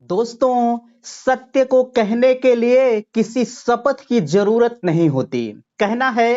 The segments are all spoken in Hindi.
दोस्तों, सत्य को कहने के लिए किसी शपथ की जरूरत नहीं होती। कहना है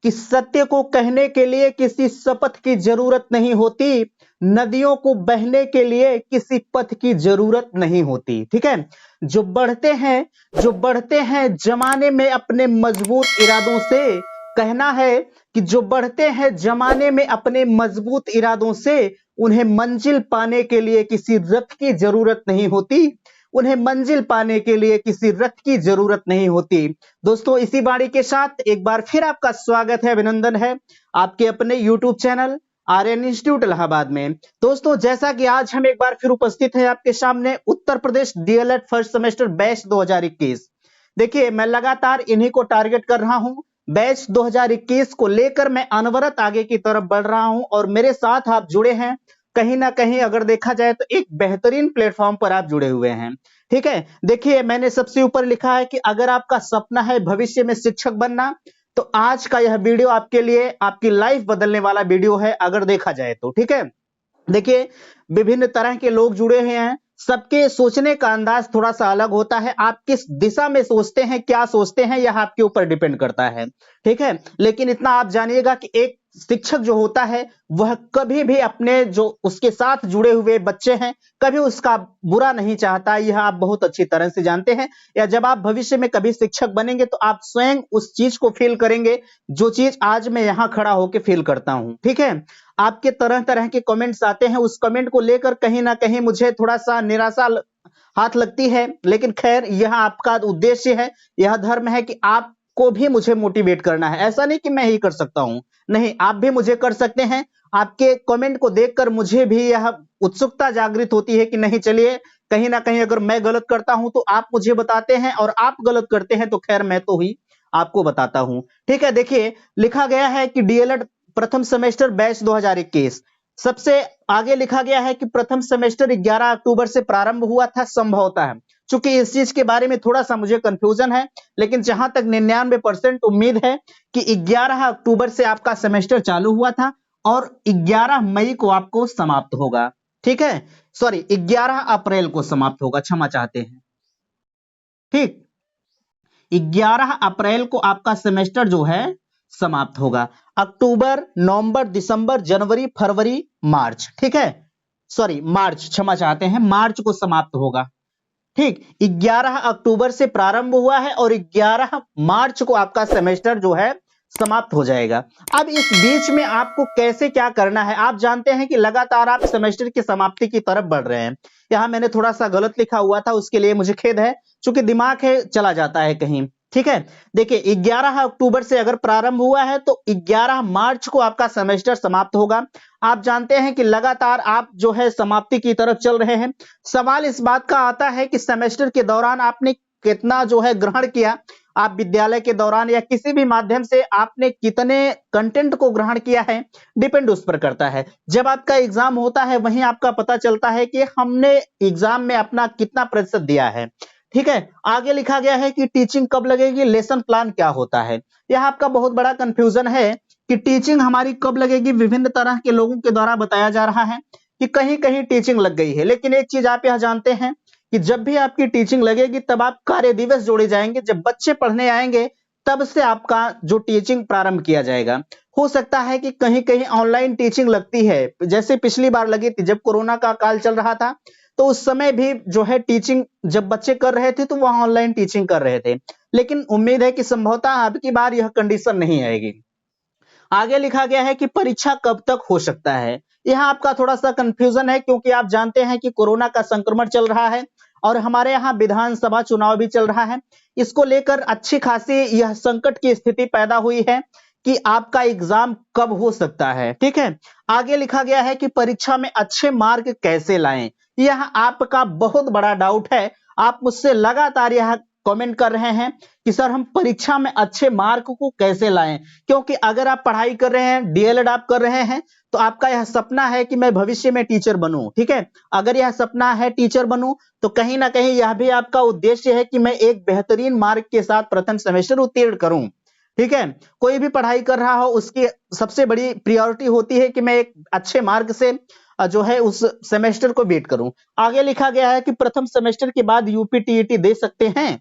कि सत्य को कहने के लिए किसी शपथ की जरूरत नहीं होती। नदियों को बहने के लिए किसी पथ की जरूरत नहीं होती। ठीक है। जो बढ़ते हैं जमाने में अपने मजबूत इरादों से। कहना है कि जो बढ़ते हैं जमाने में अपने मजबूत इरादों से, उन्हें मंजिल पाने के लिए किसी रथ की जरूरत नहीं होती। उन्हें मंजिल पाने के लिए किसी रथ की जरूरत नहीं होती। दोस्तों, इसी बाणी के साथ एक बार फिर आपका स्वागत है, अभिनंदन है आपके अपने YouTube channel Aryan institute Allahabad में। दोस्तों, जैसा कि आज हम एक बार फिर उपस्थित हैं आपके सामने Uttar Pradesh DElEd first semester batch 2021। देखिए, मैं लगातार इन्हीं को टारगेट कर रहा हूं। बैच 2021 को लेकर मैं अनवरत आगे की तरफ बढ़ रहा हूं और मेरे साथ आप जुड़े हैं। कहीं ना कहीं अगर देखा जाए तो एक बेहतरीन प्लेटफॉर्म पर आप जुड़े हुए हैं। ठीक है। देखिए, मैंने सबसे ऊपर लिखा है कि अगर आपका सपना है भविष्य में शिक्षक बनना, तो आज का यह वीडियो आपके लिए आपकी लाइफ बदलने वाला वीडियो है, अगर देखा जाए तो। ठीक है। देखिए, विभिन्न तरह के लोग जुड़े हुए हैं। सबके सोचने का अंदाज थोड़ा सा अलग होता है। आप किस दिशा में सोचते हैं, क्या सोचते हैं, यह आपके ऊपर डिपेंड करता है। ठीक है। लेकिन इतना आप जानिएगा कि एक शिक्षक जो होता है वह कभी भी अपने जो उसके साथ जुड़े हुए बच्चे हैं, कभी उसका बुरा नहीं चाहता। यह आप बहुत अच्छी तरह से जानते हैं। या जब आप भविष्य में कभी शिक्षक बनेंगे तो आप स्वयं उस चीज को फील करेंगे जो चीज आज मैं यहां खड़ा होकर फील करता हूं। ठीक है। आपके तरह तरह के कमेंट्स आते हैं, उस कमेंट को लेकर कहीं ना कहीं मुझे थोड़ा सा निराशा हाथ लगती है। लेकिन खैर, यह आपका उद्देश्य है, यह धर्म है कि आपको भी मुझे मोटिवेट करना है। ऐसा नहीं कि मैं ही कर सकता हूं, नहीं, आप भी मुझे कर सकते हैं। आपके कमेंट को देखकर मुझे भी यह उत्सुकता जागृत होती है कि नहीं, चलिए, कहीं ना कहीं अगर मैं गलत करता हूं तो आप मुझे बताते हैं, और आप गलत करते हैं तो खैर मैं तो ही आपको बताता हूं। ठीक है। देखिए, लिखा गया है कि डीएलएड प्रथम सेमेस्टर बैच 2021। सबसे आगे लिखा गया है कि प्रथम सेमेस्टर 11 अक्टूबर से प्रारंभ हुआ था, संभवतः है। चूंकि इस चीज के बारे में थोड़ा सा मुझे कंफ्यूजन है, लेकिन जहां तक 99% उम्मीद है कि 11 अक्टूबर से आपका सेमेस्टर चालू हुआ था और 11 मई को आपको समाप्त होगा। ठीक है। सॉरी, 11 अप्रैल को समाप्त होगा, क्षमा चाहते हैं। ठीक, 11 अप्रैल को आपका सेमेस्टर जो है समाप्त होगा। अक्टूबर, नवंबर, दिसंबर, जनवरी, फरवरी, मार्च। ठीक है। सॉरी, मार्च, क्षमा चाहते हैं, मार्च को समाप्त होगा। ठीक, 11 अक्टूबर से प्रारंभ हुआ है और 11 मार्च को आपका सेमेस्टर जो है समाप्त हो जाएगा। अब इस बीच में आपको कैसे क्या करना है, आप जानते हैं कि लगातार आप सेमेस्टर की समाप्ति की तरफ बढ़ रहे हैं। यहां मैंने थोड़ा सा गलत लिखा हुआ था, उसके लिए मुझे खेद है, क्योंकि दिमाग है चला जाता है कहीं। ठीक है। देखिए, 11 अक्टूबर से अगर प्रारंभ हुआ है तो 11 मार्च को आपका सेमेस्टर समाप्त होगा। आप जानते हैं कि लगातार आप जो है समाप्ति की तरफ चल रहे हैं। सवाल इस बात का आता है कि सेमेस्टर के दौरान आपने कितना जो है ग्रहण किया। आप विद्यालय के दौरान या किसी भी माध्यम से आपने कितने कंटेंट को ग्रहण किया है, डिपेंड उस पर करता है। जब आपका एग्जाम होता है वहीं आपका पता चलता है कि हमने एग्जाम में अपना कितना प्रतिशत दिया है। ठीक है। आगे लिखा गया है कि टीचिंग कब लगेगी, लेसन प्लान क्या होता है। यह आपका बहुत बड़ा कंफ्यूजन है कि टीचिंग हमारी कब लगेगी। विभिन्न तरह के लोगों के द्वारा बताया जा रहा है कि कहीं कहीं टीचिंग लग गई है, लेकिन एक चीज आप यह जानते हैं कि जब भी आपकी टीचिंग लगेगी तब आप कार्य दिवस जोड़े जाएंगे, जब बच्चे पढ़ने आएंगे तब से आपका जो टीचिंग प्रारंभ किया जाएगा। हो सकता है कि कहीं कहीं ऑनलाइन टीचिंग लगती है, जैसे पिछली बार लगी थी जब कोरोना का काल चल रहा था, तो उस समय भी जो है टीचिंग जब बच्चे कर रहे थे तो वह ऑनलाइन टीचिंग कर रहे थे। लेकिन उम्मीद है कि संभवतः अब की बार यह कंडीशन नहीं आएगी। आगे लिखा गया है कि परीक्षा कब तक हो सकता है। यह आपका थोड़ा सा कंफ्यूजन है, क्योंकि आप जानते हैं कि कोरोना का संक्रमण चल रहा है और हमारे यहाँ विधानसभा चुनाव भी चल रहा है। इसको लेकर अच्छी खासी यह संकट की स्थिति पैदा हुई है कि आपका एग्जाम कब हो सकता है। ठीक है। आगे लिखा गया है कि परीक्षा में अच्छे मार्क कैसे लाएं। यह आपका बहुत बड़ा डाउट है। आप मुझसे लगातार यह कमेंट कर रहे हैं कि सर हम परीक्षा में अच्छे मार्क को कैसे लाएं, क्योंकि अगर आप पढ़ाई कर रहे हैं, डीएलएड आप कर रहे हैं, तो आपका यह सपना है कि मैं भविष्य में टीचर बनूं। ठीक है। अगर यह सपना है टीचर बनूं, तो कहीं ना कहीं यह भी आपका उद्देश्य है कि मैं एक बेहतरीन मार्क के साथ प्रथम सेमेस्टर उत्तीर्ण करूं। ठीक है। कोई भी पढ़ाई कर रहा हो उसकी सबसे बड़ी प्रायोरिटी होती है कि मैं एक अच्छे मार्क से जो है उस सेमेस्टर को बीट करूं। आगे लिखा गया है कि प्रथम सेमेस्टर के बाद यूपी टीईटी दे सकते हैं,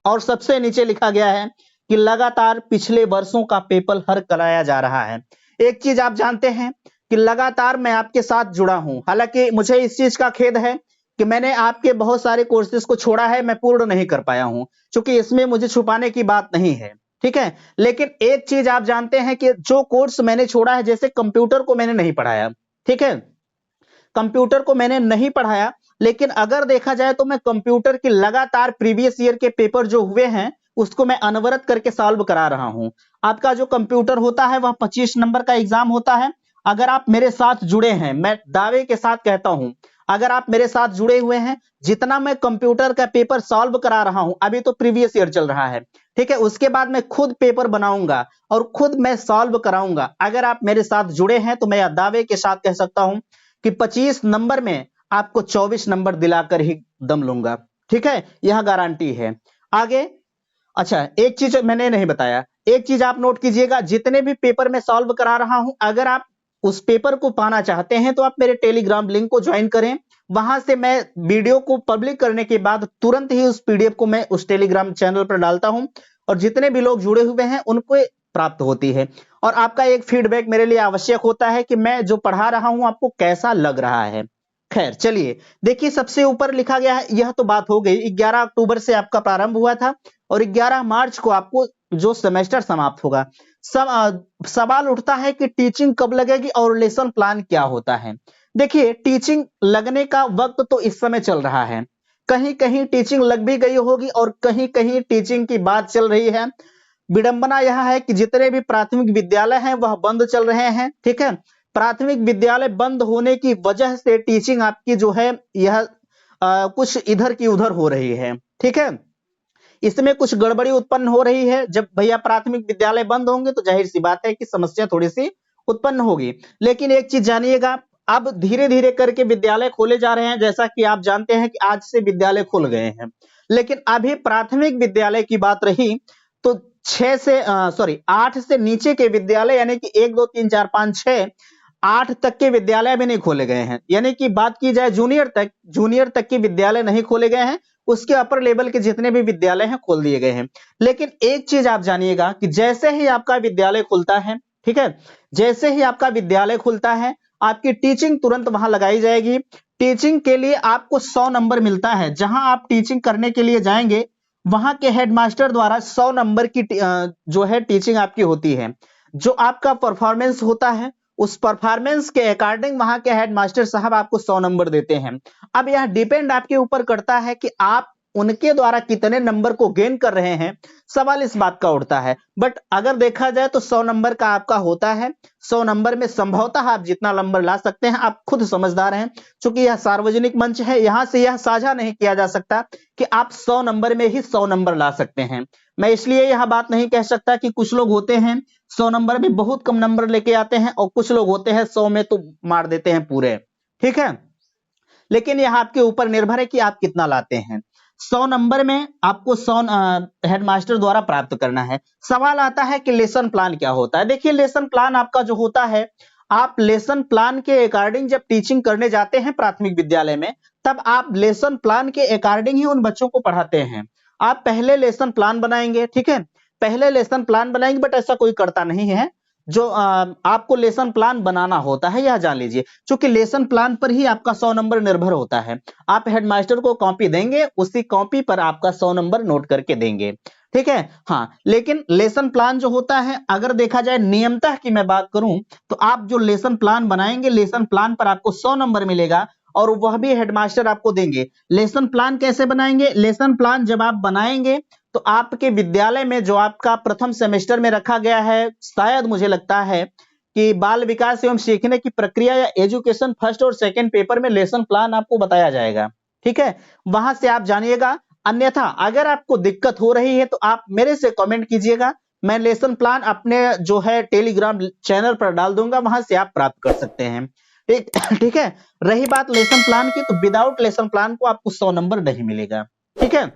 और सबसे नीचे लिखा गया है कि लगातार पिछले वर्षों का पेपर हर कराया जा रहा है। एक चीज आप जानते हैं कि लगातार मैं आपके साथ जुड़ा हूं, हालांकि मुझे इस चीज का खेद है कि मैंने आपके बहुत सारे कोर्सेज को छोड़ा है, मैं पूर्ण नहीं कर पाया हूं, क्योंकि इसमें मुझे छुपाने की बात नहीं है, ठीक है। लेकिन एक चीज आप जानते हैं कि जो कोर्स मैंने छोड़ा है, जैसे कंप्यूटर को मैंने नहीं पढ़ाया, ठीक है, कंप्यूटर को मैंने नहीं पढ़ाया, लेकिन अगर देखा जाए तो मैं कंप्यूटर की लगातार प्रीवियस ईयर के पेपर जो हुए हैं उसको मैं अनवरत करके सॉल्व करा रहा हूं। आपका जो कंप्यूटर होता है वह 25 नंबर का एग्जाम होता है। अगर आप मेरे साथ जुड़े हैं, मैं दावे के साथ कहता हूं, अगर आप मेरे साथ जुड़े हुए हैं, जितना मैं कंप्यूटर का पेपर सॉल्व करा रहा हूं, अभी तो प्रीवियस ईयर चल रहा है, ठीक है, उसके बाद मैं खुद पेपर बनाऊंगा और खुद मैं सॉल्व कराऊंगा। अगर आप मेरे साथ जुड़े हैं तो मैं दावे के साथ कह सकता हूं कि 25 नंबर में आपको 24 नंबर दिलाकर ही दम लूंगा, ठीक है, यह गारंटी है। आगे, अच्छा एक चीज मैंने नहीं बताया, एक चीज आप नोट कीजिएगा, जितने भी पेपर में सॉल्व करा रहा हूं, अगर आप उस पेपर को पाना चाहते हैं तो आप मेरे टेलीग्राम लिंक को ज्वाइन करें। वहां से मैं वीडियो को पब्लिक करने के बाद तुरंत ही उस पीडीएफ को मैं उस टेलीग्राम चैनल पर डालता हूं, और जितने भी लोग जुड़े हुए हैं उनको प्राप्त होती है। और आपका एक फीडबैक मेरे लिए आवश्यक होता है कि मैं जो पढ़ा रहा हूं आपको कैसा लग रहा है। खैर चलिए, देखिए सबसे ऊपर लिखा गया है, यह तो बात हो गई, 11 अक्टूबर से आपका प्रारंभ हुआ था और 11 मार्च को आपको जो सेमेस्टर समाप्त होगा। सवाल उठता है कि टीचिंग कब लगेगी और लेसन प्लान क्या होता है। देखिए, टीचिंग लगने का वक्त तो इस समय चल रहा है, कहीं कहीं टीचिंग लग भी गई होगी और कहीं कहीं टीचिंग की बात चल रही है। विडंबना यह है कि जितने भी प्राथमिक विद्यालय हैं वह बंद चल रहे हैं, ठीक है। प्राथमिक विद्यालय बंद होने की वजह से टीचिंग आपकी जो है यह कुछ इधर की उधर हो रही है, ठीक है। इसमें कुछ गड़बड़ी उत्पन्न हो रही है। जब भैया प्राथमिक विद्यालय बंद होंगे तो जाहिर सी बात है कि समस्या थोड़ी सी उत्पन्न होगी। लेकिन एक चीज जानिएगा, अब धीरे धीरे करके विद्यालय खोले जा रहे हैं, जैसा कि आप जानते हैं कि आज से विद्यालय खुल गए हैं। लेकिन अभी प्राथमिक विद्यालय की बात रही तो 8 से नीचे के विद्यालय, यानी कि 1 2 3 4 5 6 8 तक के विद्यालय भी नहीं खोले गए हैं। यानी कि बात की जाए जूनियर तक के विद्यालय नहीं खोले गए हैं, उसके अपर लेवल के जितने भी विद्यालय हैं खोल दिए गए हैं। लेकिन एक चीज आप जानिएगा कि जैसे ही आपका विद्यालय खुलता है, ठीक है, जैसे ही आपका विद्यालय खुलता है आपकी टीचिंग तुरंत वहां लगाई जाएगी। टीचिंग के लिए आपको 100 नंबर मिलता है। जहां आप टीचिंग करने के लिए जाएंगे वहां के हेडमास्टर द्वारा 100 नंबर की जो है टीचिंग आपकी होती है। जो आपका परफॉर्मेंस होता है उस परफॉर्मेंस के अकॉर्डिंग वहां के हेडमास्टर साहब आपको 100 नंबर देते हैं। अब यह डिपेंड आपके ऊपर करता है कि आप उनके द्वारा कितने नंबर को गेन कर रहे हैं, सवाल इस बात का उठता है। बट अगर देखा जाए तो 100 नंबर का आपका होता है। 100 नंबर में संभवतः आप जितना नंबर ला सकते हैं, आप खुद समझदार हैं, क्योंकि यह सार्वजनिक मंच है, यहां से यह साझा नहीं किया जा सकता कि आप 100 नंबर में ही 100 नंबर ला सकते हैं। मैं इसलिए यह बात नहीं कह सकता कि कुछ लोग होते हैं 100 नंबर में बहुत कम नंबर लेके आते हैं और कुछ लोग होते हैं 100 में तो मार देते हैं पूरे, ठीक है। लेकिन यह आपके ऊपर निर्भर है कि आप कितना लाते हैं। 100 नंबर में आपको 100 हेडमास्टर द्वारा प्राप्त करना है। सवाल आता है कि लेसन प्लान क्या होता है। देखिए, लेसन प्लान आपका जो होता है, आप लेसन प्लान के अकॉर्डिंग जब टीचिंग करने जाते हैं प्राथमिक विद्यालय में, तब आप लेसन प्लान के अकॉर्डिंग ही उन बच्चों को पढ़ाते हैं। आप पहले लेसन प्लान बनाएंगे, ठीक है, पहले लेसन प्लान बनाएंगे, बट ऐसा कोई करता नहीं है। जो आपको लेसन प्लान बनाना होता है, यह जान लीजिए, क्योंकि लेसन प्लान पर ही आपका 100 नंबर निर्भर होता है। आप हेडमास्टर को कॉपी देंगे, उसी कॉपी पर आपका 100 नंबर नोट करके देंगे, ठीक है। हाँ, लेकिन लेसन प्लान जो होता है, अगर देखा जाए नियमतः की मैं बात करूं तो आप जो लेसन प्लान बनाएंगे, लेसन प्लान पर आपको 100 नंबर मिलेगा और वह भी हेडमास्टर आपको देंगे। लेसन प्लान कैसे बनाएंगे? लेसन प्लान जब आप बनाएंगे तो आपके विद्यालय में जो आपका प्रथम सेमेस्टर में रखा गया है, शायद मुझे लगता है कि बाल विकास एवं सीखने की प्रक्रिया या एजुकेशन फर्स्ट और सेकंड पेपर में लेसन प्लान आपको बताया जाएगा, ठीक है, वहां से आप जानिएगा। अन्यथा अगर आपको दिक्कत हो रही है तो आप मेरे से कमेंट कीजिएगा, मैं लेसन प्लान अपने जो है टेलीग्राम चैनल पर डाल दूंगा, वहां से आप प्राप्त कर सकते हैं, ठीक ठीक है। रही बात लेसन प्लान की, तो विदाउट लेसन प्लान को आपको 100 नंबर नहीं मिलेगा, ठीक है।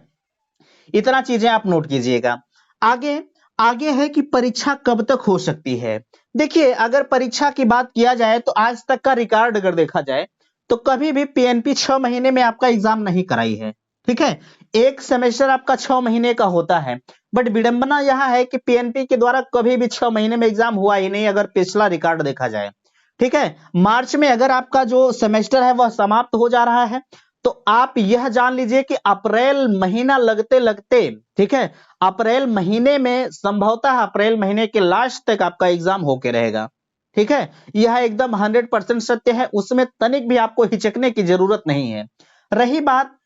इतना चीजें आप नोट कीजिएगा। आगे आगे है कि परीक्षा कब तक हो सकती है। देखिए, अगर परीक्षा की बात किया जाए तो आज तक का रिकॉर्ड अगर देखा जाए तो कभी भी पीएनपी 6 महीने में आपका एग्जाम नहीं कराई है। ठीक है, एक सेमेस्टर आपका 6 महीने का होता है, बट विडंबना यह है कि पीएनपी के द्वारा कभी भी 6 महीने में एग्जाम हुआ ही नहीं, अगर पिछला रिकॉर्ड देखा जाए। ठीक है, मार्च में अगर आपका जो सेमेस्टर है वह समाप्त हो जा रहा है, तो आप यह जान लीजिए कि अप्रैल महीना लगते लगते, ठीक है, अप्रैल महीने में संभवतः अप्रैल महीने के लास्ट तक आपका एग्जाम होके रहेगा। ठीक है, यह एकदम 100% सत्य है, उसमें तनिक भी आपको हिचकने की जरूरत नहीं है। रही बात,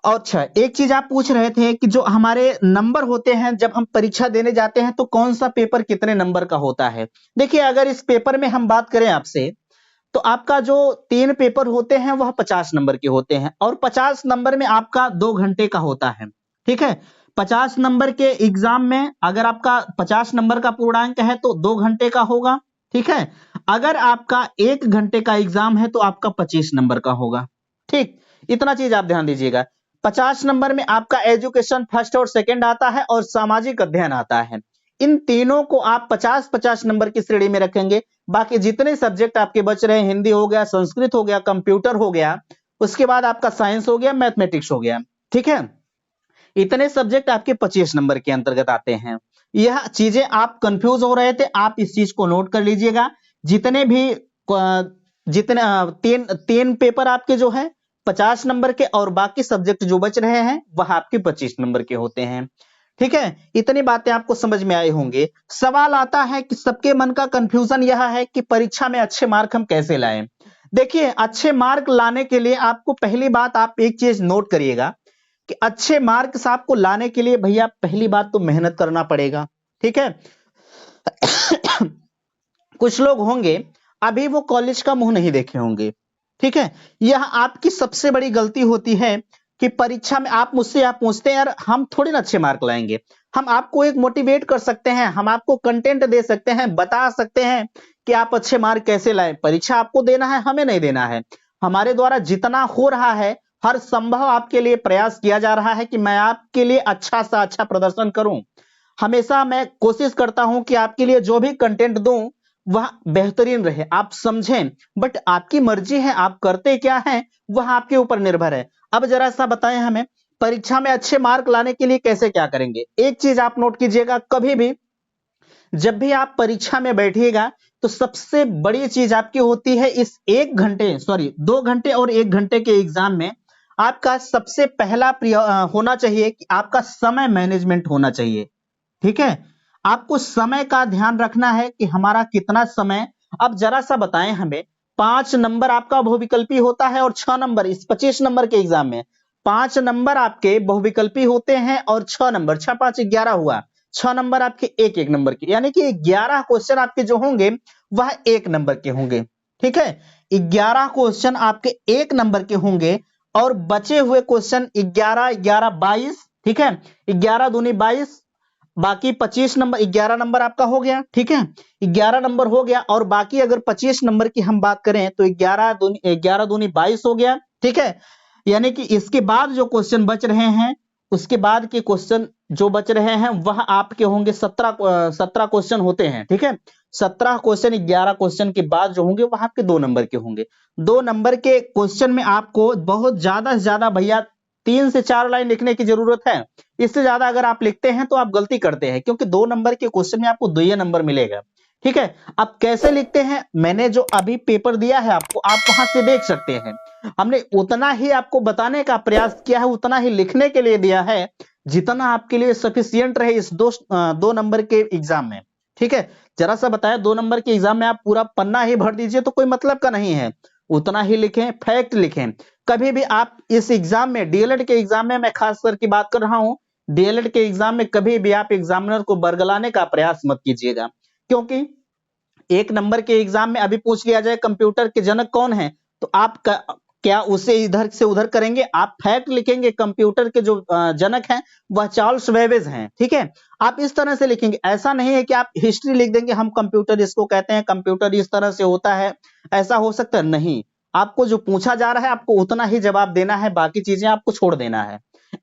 अच्छा एक चीज आप पूछ रहे थे कि जो हमारे नंबर होते हैं जब हम परीक्षा देने जाते हैं तो कौन सा पेपर कितने नंबर का होता है। देखिए, अगर इस पेपर में हम बात करें आपसे, तो आपका जो 3 पेपर होते हैं वह 50 नंबर के होते हैं, और 50 नंबर में आपका 2 घंटे का होता है। ठीक है, 50 नंबर के एग्जाम में अगर आपका 50 नंबर का पूर्णांक है तो 2 घंटे का होगा। ठीक है, अगर आपका 1 घंटे का एग्जाम है तो आपका 25 नंबर का होगा। ठीक, इतना चीज आप ध्यान दीजिएगा। 50 नंबर में आपका एजुकेशन फर्स्ट और सेकंड आता है और सामाजिक अध्ययन आता है। इन तीनों को आप 50-50 नंबर की श्रेणी में रखेंगे। बाकी जितने सब्जेक्ट आपके बच रहे हैं, हिंदी हो गया, संस्कृत हो गया, कंप्यूटर हो गया, उसके बाद आपका साइंस हो गया, मैथमेटिक्स हो गया। ठीक है, इतने सब्जेक्ट आपके 25 नंबर के अंतर्गत आते हैं। यह चीजें आप कंफ्यूज हो रहे थे, आप इस चीज को नोट कर लीजिएगा। जितने भी जितने तीन तीन पेपर आपके जो है 50 नंबर के, और बाकी सब्जेक्ट जो बच रहे हैं वह आपके 25 नंबर के होते हैं। ठीक है, इतनी बातें आपको समझ में आई होंगे। सवाल आता है कि सबके मन का कंफ्यूजन यह है कि परीक्षा में अच्छे मार्क हम कैसे लाएं। देखिए, अच्छे मार्क लाने के लिए आपको पहली बात, आप एक चीज नोट करिएगा कि अच्छे मार्क्स आपको लाने के लिए भैया पहली बात तो मेहनत करना पड़ेगा। ठीक है, कुछ लोग होंगे अभी वो कॉलेज का मुंह नहीं देखे होंगे। ठीक है, यह आपकी सबसे बड़ी गलती होती है कि परीक्षा में आप मुझसे आप पूछते हैं यार हम थोड़ी ना अच्छे मार्क लाएंगे। हम आपको एक मोटिवेट कर सकते हैं, हम आपको कंटेंट दे सकते हैं, बता सकते हैं कि आप अच्छे मार्क कैसे लाएं। परीक्षा आपको देना है, हमें नहीं देना है। हमारे द्वारा जितना हो रहा है, हर संभव आपके लिए प्रयास किया जा रहा है कि मैं आपके लिए अच्छा सा अच्छा प्रदर्शन करूं। हमेशा मैं कोशिश करता हूं कि आपके लिए जो भी कंटेंट दूं वह बेहतरीन रहे, आप समझें। बट आपकी मर्जी है, आप करते क्या हैं वह आपके ऊपर निर्भर है। अब जरा सा बताएं हमें, परीक्षा में अच्छे मार्क लाने के लिए कैसे क्या करेंगे। एक चीज आप नोट कीजिएगा, कभी भी जब भी आप परीक्षा में बैठिएगा तो सबसे बड़ी चीज आपकी होती है इस 1 घंटे, सॉरी 2 घंटे और 1 घंटे के एग्जाम में आपका सबसे पहला होना चाहिए कि आपका समय मैनेजमेंट होना चाहिए। ठीक है, आपको समय का ध्यान रखना है कि हमारा कितना समय। अब जरा सा बताएं हमें, 5 नंबर आपका बहुविकल्पी होता है और 6 नंबर इस 25 नंबर के एग्जाम में 5 नंबर आपके बहुविकल्पी होते हैं और 6 नंबर, 6 5 11 हुआ। 6 नंबर आपके एक एक नंबर के, यानी कि 11 क्वेश्चन आपके जो होंगे वह 1 नंबर के होंगे। ठीक है, 11 क्वेश्चन आपके 1 नंबर के होंगे, और बचे हुए क्वेश्चन 11 11 22। ठीक है, 11 दूनी 22, बाकी 25 नंबर, 11 नंबर आपका हो गया। ठीक है, 11 नंबर हो गया, और बाकी अगर 25 नंबर की हम बात करें तो 11 दूनी 22 हो गया। ठीक है, यानी कि इसके बाद जो क्वेश्चन बच रहे हैं, उसके बाद के क्वेश्चन जो बच रहे हैं वह आपके होंगे 17 क्वेश्चन होते हैं। ठीक है, 17 क्वेश्चन 11 क्वेश्चन के बाद जो होंगे वह आपके 2 नंबर के होंगे। 2 नंबर के क्वेश्चन में आपको बहुत ज्यादा से ज्यादा भैया 3 से 4 लाइन लिखने की जरूरत है। इससे ज्यादा अगर आप लिखते हैं तो आप गलती करते हैं, क्योंकि 2 नंबर के क्वेश्चन में आपको 2 नंबर मिलेगा। ठीक है, आप कैसे लिखते हैं मैंने जो अभी पेपर दिया है आपको, आप वहां से देख सकते हैं। हमने उतना ही आपको बताने का प्रयास किया है, उतना ही लिखने के लिए दिया है जितना आपके लिए सफिशियंट रहे इस 2 नंबर के एग्जाम में। ठीक है, जरा सा बताया, 2 नंबर के एग्जाम में आप पूरा पन्ना ही भर दीजिए तो कोई मतलब का नहीं है। उतना ही लिखें, फैक्ट लिखें। कभी भी आप इस एग्जाम में, डीएलएड के एग्जाम में मैं खास करके बात कर रहा हूं, डीएलएड के एग्जाम में कभी भी आप एग्जामिनर को बरगलाने का प्रयास मत कीजिएगा। क्योंकि 1 नंबर के एग्जाम में अभी पूछ लिया जाए कंप्यूटर के जनक कौन है, तो आप क्या उसे इधर से उधर करेंगे? आप फैक्ट लिखेंगे, कंप्यूटर के जो जनक हैं वह चार्ल्स बेबेज हैं। ठीक है, आप इस तरह से लिखेंगे। ऐसा नहीं है कि आप हिस्ट्री लिख देंगे, हम कंप्यूटर इसको कहते हैं, कंप्यूटर इस तरह से होता है, ऐसा हो सकता है नहीं। आपको जो पूछा जा रहा है आपको उतना ही जवाब देना है, बाकी चीजें आपको छोड़ देना है।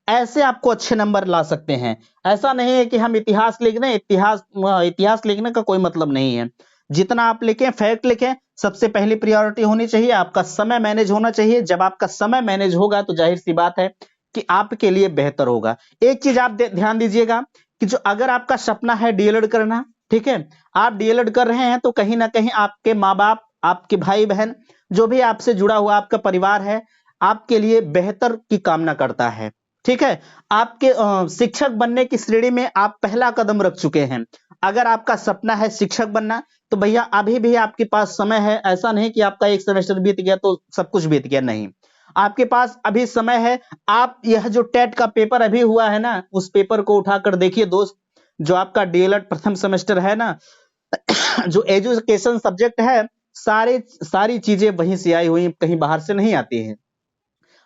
ऐसे आपको अच्छे नंबर ला सकते हैं। ऐसा नहीं है कि हम इतिहास लिख दें, इतिहास लिखने का कोई मतलब नहीं है। जितना आप लिखें, फैक्ट लिखें, सबसे पहली प्रायोरिटी होनी चाहिए, आपका समय मैनेज होना चाहिए। जब आपका समय मैनेज होगा तो जाहिर सी बात है कि आपके लिए बेहतर होगा। एक चीज आप ध्यान दीजिएगा कि जो अगर आपका सपना है डीएलएड करना, ठीक है, आप डीएलएड कर रहे हैं तो कहीं ना कहीं आपके माँ बाप, आपके भाई बहन, जो भी आपसे जुड़ा हुआ आपका परिवार है, आपके लिए बेहतर की कामना करता है। ठीक है, आपके शिक्षक बनने की श्रेणी में आप पहला कदम रख चुके हैं। अगर आपका सपना है शिक्षक बनना तो भैया अभी भी आपके पास समय है। ऐसा नहीं कि आपका एक सेमेस्टर बीत गया तो सब कुछ बीत गया, नहीं, आपके पास अभी समय है। आप यह जो टेट का पेपर अभी हुआ है ना, उस पेपर को उठाकर देखिए दोस्त। जो आपका डीएलएड प्रथम सेमेस्टर है ना, जो एजुकेशन सब्जेक्ट है, सारी चीजें वहीं से आई हुई, कहीं बाहर से नहीं आती हैं।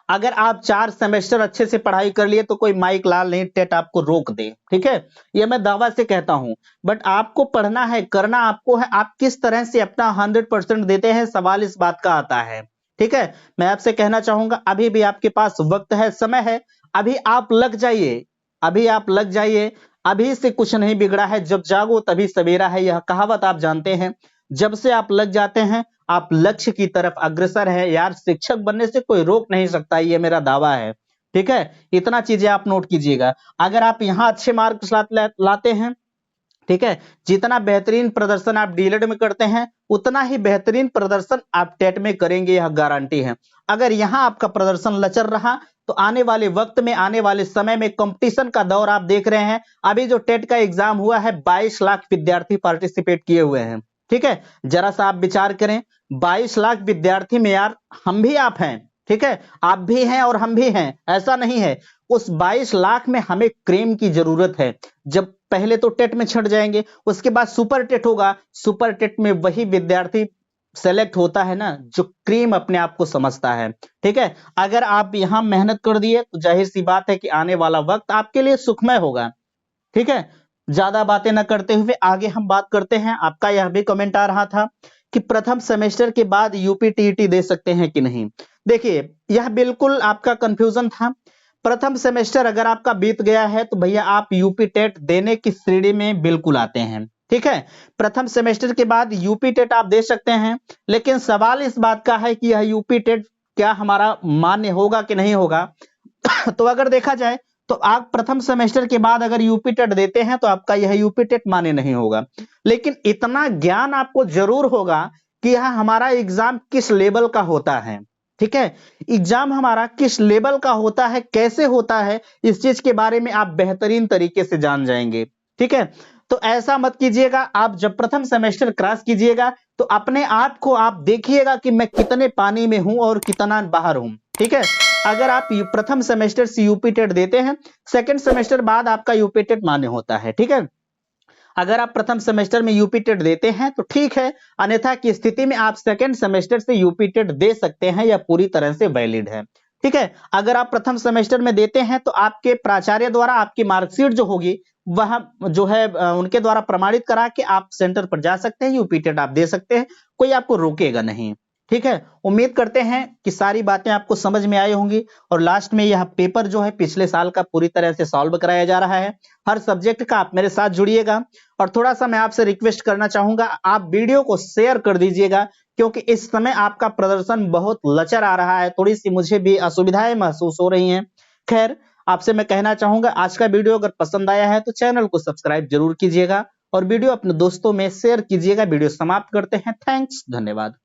अगर आप 4 सेमेस्टर अच्छे से पढ़ाई कर लिए तो कोई माइक लाल नहीं टेट आपको रोक दे, ठीक है, ये मैं दावा से कहता हूं। बट आपको पढ़ना है, करना आपको है, आप किस तरह से अपना 100% देते हैं, सवाल इस बात का आता है। ठीक है, मैं आपसे कहना चाहूंगा अभी भी आपके पास वक्त है, समय है, अभी आप लग जाइए, अभी आप लग जाइए। अभी से कुछ नहीं बिगड़ा है, जब जागो तभी सवेरा है, यह कहावत आप जानते हैं। जब से आप लग जाते हैं आप लक्ष्य की तरफ अग्रसर है यार। शिक्षक बनने से कोई रोक नहीं सकता, ये मेरा दावा है। ठीक है, इतना चीजें आप नोट कीजिएगा। अगर आप यहां अच्छे मार्क्स लाते हैं, ठीक है, जितना बेहतरीन प्रदर्शन आप डीएलएड में करते हैं उतना ही बेहतरीन प्रदर्शन आप टेट में करेंगे, यह गारंटी है। अगर यहां आपका प्रदर्शन लचर रहा तो आने वाले वक्त में, आने वाले समय में कंपटीशन का दौर आप देख रहे हैं। अभी जो टेट का एग्जाम हुआ है 22 लाख विद्यार्थी पार्टिसिपेट किए हुए हैं। ठीक है, जरा सा आप विचार करें, 22 लाख विद्यार्थी में यार हम भी आप हैं, ठीक है, आप भी हैं और हम भी हैं, ऐसा नहीं है। उस 22 लाख में हमें क्रेम की जरूरत है। जब पहले तो टेट में छट जाएंगे, उसके बाद सुपर टेट होगा, सुपर टेट में वही विद्यार्थी सेलेक्ट होता है ना जो क्रीम अपने आप को समझता है। ठीक है, अगर आप यहां मेहनत कर दिए तो जाहिर सी बात है कि आने वाला वक्त आपके लिए सुखमय होगा। ठीक है, ज्यादा बातें न करते हुए आगे हम बात करते हैं। आपका यह भी कमेंट आ रहा था कि प्रथम सेमेस्टर के बाद यूपी टीईटी दे सकते हैं कि नहीं। देखिए, यह बिल्कुल आपका कंफ्यूजन था। प्रथम सेमेस्टर अगर आपका बीत गया है तो भैया आप यूपी टेट देने की श्रेणी में बिल्कुल आते हैं। ठीक है, प्रथम सेमेस्टर के बाद यूपी टेट आप दे सकते हैं, लेकिन सवाल इस बात का है कि यह यूपी टेट क्या हमारा मान्य होगा कि नहीं होगा। तो अगर देखा जाए तो आप प्रथम सेमेस्टर के बाद अगर यूपी टेट देते हैं तो आपका यह यूपी टेट मान्य नहीं होगा। लेकिन इतना ज्ञान आपको जरूर होगा कि यह हमारा एग्जाम किस लेवल का होता है। ठीक है, एग्जाम हमारा किस लेवल का होता है, कैसे होता है, इस चीज के बारे में आप बेहतरीन तरीके से जान जाएंगे। ठीक है, तो ऐसा मत कीजिएगा। आप जब प्रथम सेमेस्टर क्रॉस कीजिएगा तो अपने आप को आप देखिएगा कि मैं कितने पानी में हूं और कितना बाहर हूं। ठीक है, अगर आप प्रथम सेमेस्टर से यूपी टेट देते हैं, सेकंड सेमेस्टर बाद आपका यूपी टेट मान्य होता है। ठीक है, अगर आप प्रथम सेमेस्टर में यूपी टेट देते हैं तो ठीक है, अन्यथा की स्थिति में आप सेकंड सेमेस्टर से यूपी टेट दे सकते हैं, यह पूरी तरह से वैलिड है। ठीक है, अगर आप प्रथम सेमेस्टर में देते हैं तो आपके प्राचार्य द्वारा आपकी मार्कशीट जो होगी वह जो है उनके द्वारा प्रमाणित करा के आप सेंटर पर जा सकते हैं, यूपी टेट आप दे सकते हैं, कोई आपको रोकेगा नहीं। ठीक है, उम्मीद करते हैं कि सारी बातें आपको समझ में आई होंगी। और लास्ट में यह पेपर जो है पिछले साल का पूरी तरह से सॉल्व कराया जा रहा है। हर सब्जेक्ट का आप मेरे साथ जुड़िएगा। और थोड़ा सा मैं आपसे रिक्वेस्ट करना चाहूंगा, आप वीडियो को शेयर कर दीजिएगा, क्योंकि इस समय आपका प्रदर्शन बहुत लचर आ रहा है, थोड़ी सी मुझे भी असुविधाएं महसूस हो रही हैं। खैर, आपसे मैं कहना चाहूंगा आज का वीडियो अगर पसंद आया है तो चैनल को सब्सक्राइब जरूर कीजिएगा और वीडियो अपने दोस्तों में शेयर कीजिएगा। वीडियो समाप्त करते हैं। थैंक्स, धन्यवाद।